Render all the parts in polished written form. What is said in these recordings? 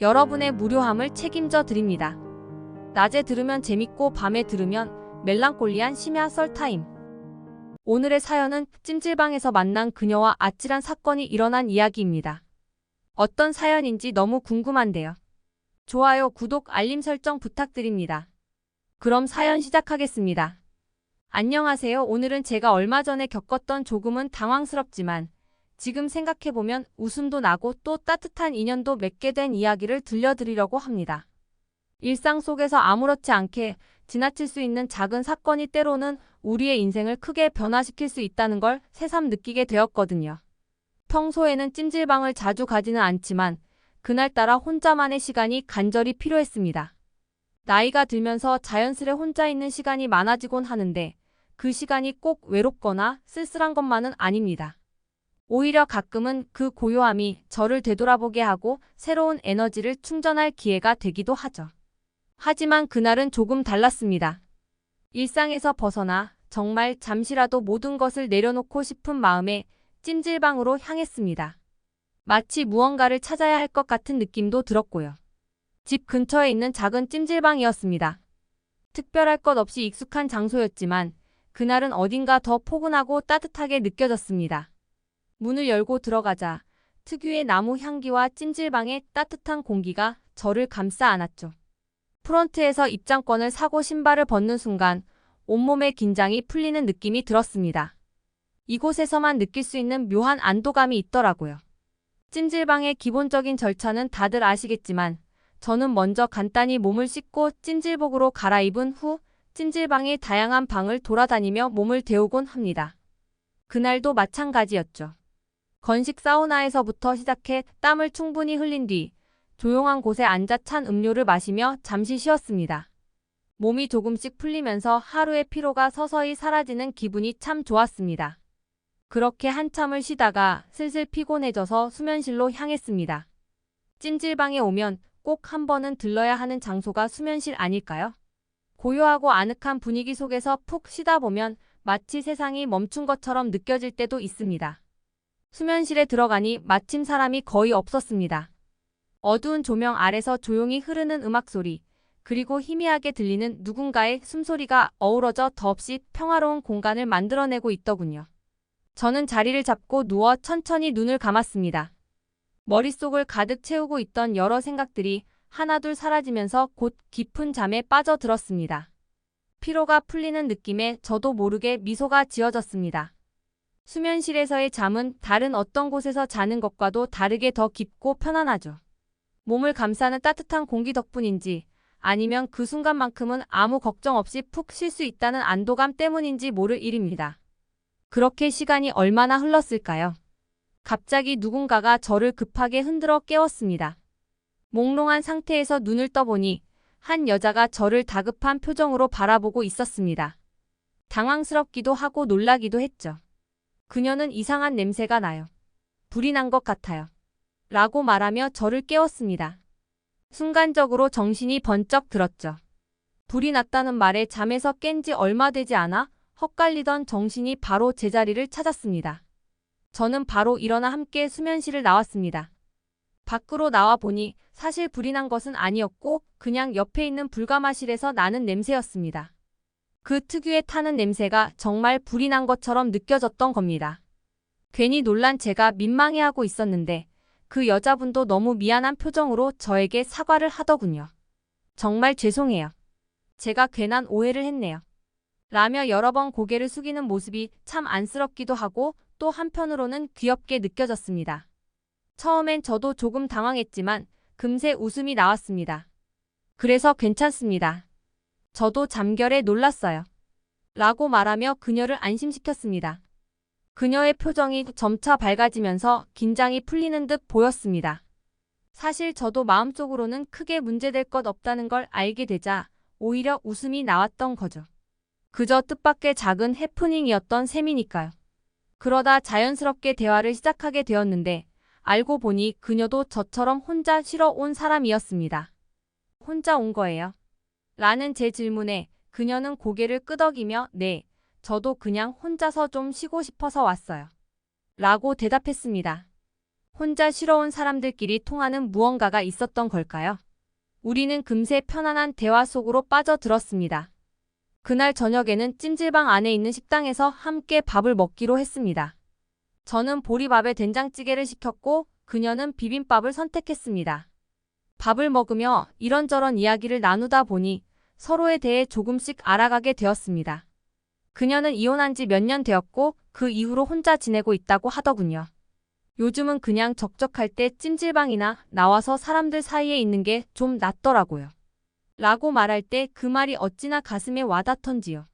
여러분의 무료함을 책임져 드립니다. 낮에 들으면 재밌고 밤에 들으면 멜랑콜리한 심야 썰타임. 오늘의 사연은 찜질방에서 만난 그녀와 아찔한 사건이 일어난 이야기입니다. 어떤 사연인지 너무 궁금한데요. 좋아요, 구독, 알림 설정 부탁드립니다. 그럼 사연 시작하겠습니다. 안녕하세요. 오늘은 제가 얼마 전에 겪었던 조금은 당황스럽지만 지금 생각해보면 웃음도 나고 또 따뜻한 인연도 맺게 된 이야기를 들려드리려고 합니다. 일상 속에서 아무렇지 않게 지나칠 수 있는 작은 사건이 때로는 우리의 인생을 크게 변화시킬 수 있다는 걸 새삼 느끼게 되었거든요. 평소에는 찜질방을 자주 가지는 않지만 그날따라 혼자만의 시간이 간절히 필요했습니다. 나이가 들면서 자연스레 혼자 있는 시간이 많아지곤 하는데 그 시간이 꼭 외롭거나 쓸쓸한 것만은 아닙니다. 오히려 가끔은 그 고요함이 저를 되돌아보게 하고 새로운 에너지를 충전할 기회가 되기도 하죠. 하지만 그날은 조금 달랐습니다. 일상에서 벗어나 정말 잠시라도 모든 것을 내려놓고 싶은 마음에 찜질방으로 향했습니다. 마치 무언가를 찾아야 할 것 같은 느낌도 들었고요. 집 근처에 있는 작은 찜질방이었습니다. 특별할 것 없이 익숙한 장소였지만 그날은 어딘가 더 포근하고 따뜻하게 느껴졌습니다. 문을 열고 들어가자 특유의 나무 향기와 찜질방의 따뜻한 공기가 저를 감싸 안았죠. 프런트에서 입장권을 사고 신발을 벗는 순간 온몸의 긴장이 풀리는 느낌이 들었습니다. 이곳에서만 느낄 수 있는 묘한 안도감이 있더라고요. 찜질방의 기본적인 절차는 다들 아시겠지만 저는 먼저 간단히 몸을 씻고 찜질복으로 갈아입은 후 찜질방의 다양한 방을 돌아다니며 몸을 데우곤 합니다. 그날도 마찬가지였죠. 건식 사우나에서부터 시작해 땀을 충분히 흘린 뒤 조용한 곳에 앉아 찬 음료를 마시며 잠시 쉬었습니다. 몸이 조금씩 풀리면서 하루의 피로가 서서히 사라지는 기분이 참 좋았습니다. 그렇게 한참을 쉬다가 슬슬 피곤해져서 수면실로 향했습니다. 찜질방에 오면 꼭 한 번은 들러야 하는 장소가 수면실 아닐까요? 고요하고 아늑한 분위기 속에서 푹 쉬다 보면 마치 세상이 멈춘 것처럼 느껴질 때도 있습니다. 수면실에 들어가니 마침 사람이 거의 없었습니다. 어두운 조명 아래서 조용히 흐르는 음악 소리, 그리고 희미하게 들리는 누군가의 숨소리가 어우러져 더없이 평화로운 공간을 만들어내고 있더군요. 저는 자리를 잡고 누워 천천히 눈을 감았습니다. 머릿속을 가득 채우고 있던 여러 생각들이 하나둘 사라지면서 곧 깊은 잠에 빠져들었습니다. 피로가 풀리는 느낌에 저도 모르게 미소가 지어졌습니다. 수면실에서의 잠은 다른 어떤 곳에서 자는 것과도 다르게 더 깊고 편안하죠. 몸을 감싸는 따뜻한 공기 덕분인지 아니면 그 순간만큼은 아무 걱정 없이 푹 쉴 수 있다는 안도감 때문인지 모를 일입니다. 그렇게 시간이 얼마나 흘렀을까요? 갑자기 누군가가 저를 급하게 흔들어 깨웠습니다. 몽롱한 상태에서 눈을 떠보니 한 여자가 저를 다급한 표정으로 바라보고 있었습니다. 당황스럽기도 하고 놀라기도 했죠. 그녀는 이상한 냄새가 나요. 불이 난 것 같아요. 라고 말하며 저를 깨웠습니다. 순간적으로 정신이 번쩍 들었죠. 불이 났다는 말에 잠에서 깬 지 얼마 되지 않아 헛갈리던 정신이 바로 제자리를 찾았습니다. 저는 바로 일어나 함께 수면실을 나왔습니다. 밖으로 나와 보니 사실 불이 난 것은 아니었고 그냥 옆에 있는 불가마실에서 나는 냄새였습니다. 그 특유의 타는 냄새가 정말 불이 난 것처럼 느껴졌던 겁니다. 괜히 놀란 제가 민망해하고 있었는데 그 여자분도 너무 미안한 표정으로 저에게 사과를 하더군요. 정말 죄송해요. 제가 괜한 오해를 했네요. 라며 여러 번 고개를 숙이는 모습이 참 안쓰럽기도 하고 또 한편으로는 귀엽게 느껴졌습니다. 처음엔 저도 조금 당황했지만 금세 웃음이 나왔습니다. 그래서 괜찮습니다. 저도 잠결에 놀랐어요. 라고 말하며 그녀를 안심시켰습니다. 그녀의 표정이 점차 밝아지면서 긴장이 풀리는 듯 보였습니다. 사실 저도 마음속으로는 크게 문제될 것 없다는 걸 알게 되자 오히려 웃음이 나왔던 거죠. 그저 뜻밖의 작은 해프닝이었던 셈이니까요. 그러다 자연스럽게 대화를 시작하게 되었는데 알고 보니 그녀도 저처럼 혼자 쉬러 온 사람이었습니다. 혼자 온 거예요? 라는 제 질문에 그녀는 고개를 끄덕이며 네, 저도 그냥 혼자서 좀 쉬고 싶어서 왔어요. 라고 대답했습니다. 혼자 쉬러온 사람들끼리 통하는 무언가가 있었던 걸까요? 우리는 금세 편안한 대화 속으로 빠져들었습니다. 그날 저녁에는 찜질방 안에 있는 식당에서 함께 밥을 먹기로 했습니다. 저는 보리밥에 된장찌개를 시켰고 그녀는 비빔밥을 선택했습니다. 밥을 먹으며 이런저런 이야기를 나누다 보니 서로에 대해 조금씩 알아가게 되었습니다. 그녀는 이혼한 지 몇 년 되었고 그 이후로 혼자 지내고 있다고 하더군요. 요즘은 그냥 적적할 때 찜질방이나 나와서 사람들 사이에 있는 게 좀 낫더라고요. 라고 말할 때 그 말이 어찌나 가슴에 와닿던지요.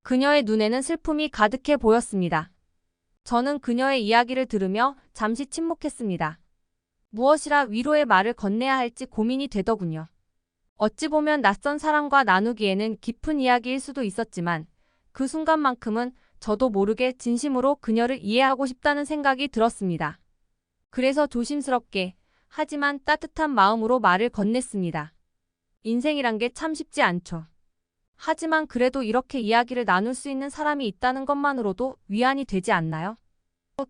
그녀의 눈에는 슬픔이 가득해 보였습니다. 저는 그녀의 이야기를 들으며 잠시 침묵했습니다. 무엇이라 위로의 말을 건네야 할지 고민이 되더군요. 어찌 보면 낯선 사람과 나누기에는 깊은 이야기일 수도 있었지만 그 순간만큼은 저도 모르게 진심으로 그녀를 이해하고 싶다는 생각이 들었습니다. 그래서 조심스럽게 하지만 따뜻한 마음으로 말을 건넸습니다. 인생이란 게 참 쉽지 않죠. 하지만 그래도 이렇게 이야기를 나눌 수 있는 사람이 있다는 것만으로도 위안이 되지 않나요?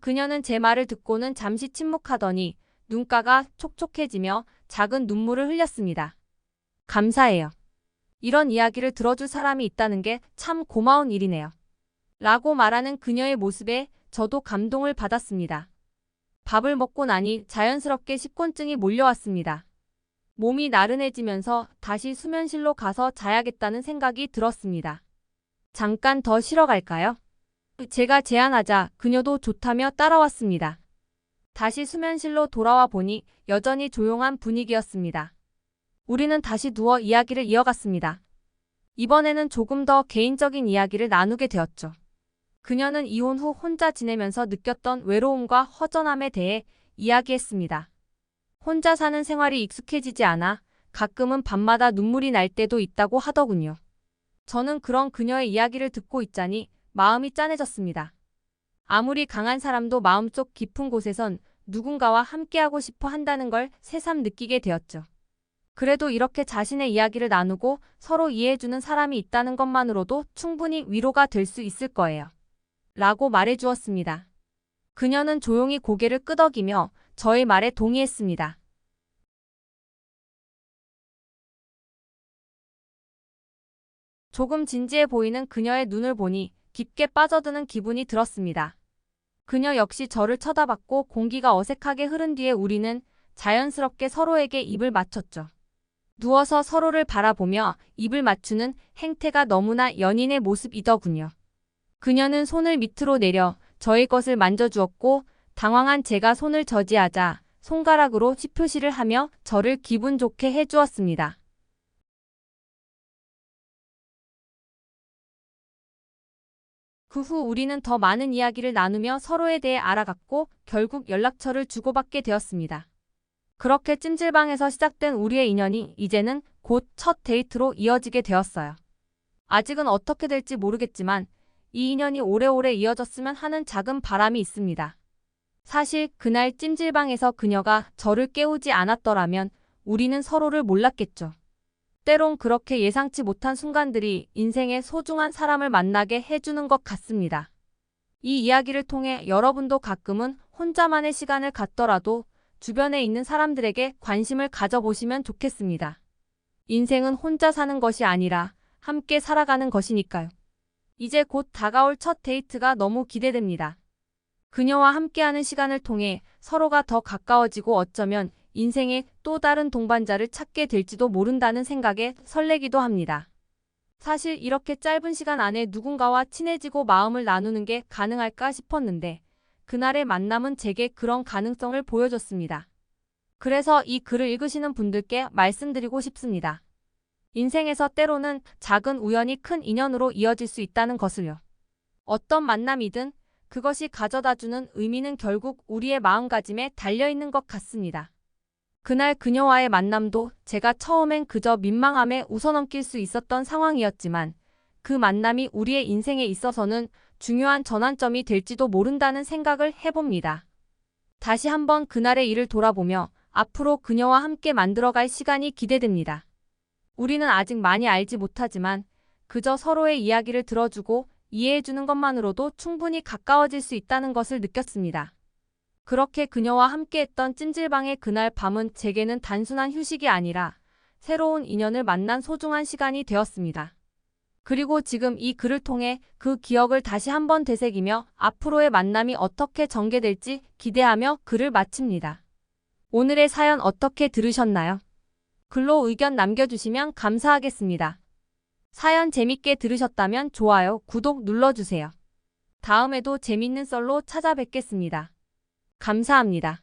그녀는 제 말을 듣고는 잠시 침묵하더니 눈가가 촉촉해지며 작은 눈물을 흘렸습니다. 감사해요. 이런 이야기를 들어줄 사람이 있다는 게 참 고마운 일이네요. 라고 말하는 그녀의 모습에 저도 감동을 받았습니다. 밥을 먹고 나니 자연스럽게 식곤증이 몰려왔습니다. 몸이 나른해지면서 다시 수면실로 가서 자야겠다는 생각이 들었습니다. 잠깐 더 쉬러 갈까요? 제가 제안하자 그녀도 좋다며 따라왔습니다. 다시 수면실로 돌아와 보니 여전히 조용한 분위기였습니다. 우리는 다시 누워 이야기를 이어갔습니다. 이번에는 조금 더 개인적인 이야기를 나누게 되었죠. 그녀는 이혼 후 혼자 지내면서 느꼈던 외로움과 허전함에 대해 이야기했습니다. 혼자 사는 생활이 익숙해지지 않아 가끔은 밤마다 눈물이 날 때도 있다고 하더군요. 저는 그런 그녀의 이야기를 듣고 있자니 마음이 짠해졌습니다. 아무리 강한 사람도 마음속 깊은 곳에선 누군가와 함께하고 싶어 한다는 걸 새삼 느끼게 되었죠. 그래도 이렇게 자신의 이야기를 나누고 서로 이해해주는 사람이 있다는 것만으로도 충분히 위로가 될 수 있을 거예요. 라고 말해주었습니다. 그녀는 조용히 고개를 끄덕이며 저의 말에 동의했습니다. 조금 진지해 보이는 그녀의 눈을 보니 깊게 빠져드는 기분이 들었습니다. 그녀 역시 저를 쳐다봤고 공기가 어색하게 흐른 뒤에 우리는 자연스럽게 서로에게 입을 맞췄죠. 누워서 서로를 바라보며 입을 맞추는 행태가 너무나 연인의 모습이더군요. 그녀는 손을 밑으로 내려 저의 것을 만져주었고 당황한 제가 손을 저지하자 손가락으로 시표시를 하며 저를 기분 좋게 해주었습니다. 그 후 우리는 더 많은 이야기를 나누며 서로에 대해 알아갔고 결국 연락처를 주고받게 되었습니다. 그렇게 찜질방에서 시작된 우리의 인연이 이제는 곧 첫 데이트로 이어지게 되었어요. 아직은 어떻게 될지 모르겠지만 이 인연이 오래오래 이어졌으면 하는 작은 바람이 있습니다. 사실 그날 찜질방에서 그녀가 저를 깨우지 않았더라면 우리는 서로를 몰랐겠죠. 때론 그렇게 예상치 못한 순간들이 인생의 소중한 사람을 만나게 해주는 것 같습니다. 이 이야기를 통해 여러분도 가끔은 혼자만의 시간을 갖더라도 주변에 있는 사람들에게 관심을 가져보시면 좋겠습니다. 인생은 혼자 사는 것이 아니라 함께 살아가는 것이니까요. 이제 곧 다가올 첫 데이트가 너무 기대됩니다. 그녀와 함께하는 시간을 통해 서로가 더 가까워지고 어쩌면 인생의 또 다른 동반자를 찾게 될지도 모른다는 생각에 설레기도 합니다. 사실 이렇게 짧은 시간 안에 누군가와 친해지고 마음을 나누는 게 가능할까 싶었는데 그날의 만남은 제게 그런 가능성을 보여줬습니다. 그래서 이 글을 읽으시는 분들께 말씀드리고 싶습니다. 인생에서 때로는 작은 우연이 큰 인연으로 이어질 수 있다는 것을요. 어떤 만남이든 그것이 가져다주는 의미는 결국 우리의 마음가짐에 달려있는 것 같습니다. 그날 그녀와의 만남도 제가 처음엔 그저 민망함에 웃어넘길 수 있었던 상황이었지만 그 만남이 우리의 인생에 있어서는 중요한 전환점이 될지도 모른다는 생각을 해봅니다. 다시 한번 그날의 일을 돌아보며 앞으로 그녀와 함께 만들어갈 시간이 기대됩니다. 우리는 아직 많이 알지 못하지만 그저 서로의 이야기를 들어주고 이해해주는 것만으로도 충분히 가까워질 수 있다는 것을 느꼈습니다. 그렇게 그녀와 함께했던 찜질방의 그날 밤은 제게는 단순한 휴식이 아니라 새로운 인연을 만난 소중한 시간이 되었습니다. 그리고 지금 이 글을 통해 그 기억을 다시 한번 되새기며 앞으로의 만남이 어떻게 전개될지 기대하며 글을 마칩니다. 오늘의 사연 어떻게 들으셨나요? 글로 의견 남겨주시면 감사하겠습니다. 사연 재밌게 들으셨다면 좋아요, 구독 눌러주세요. 다음에도 재밌는 썰로 찾아뵙겠습니다. 감사합니다.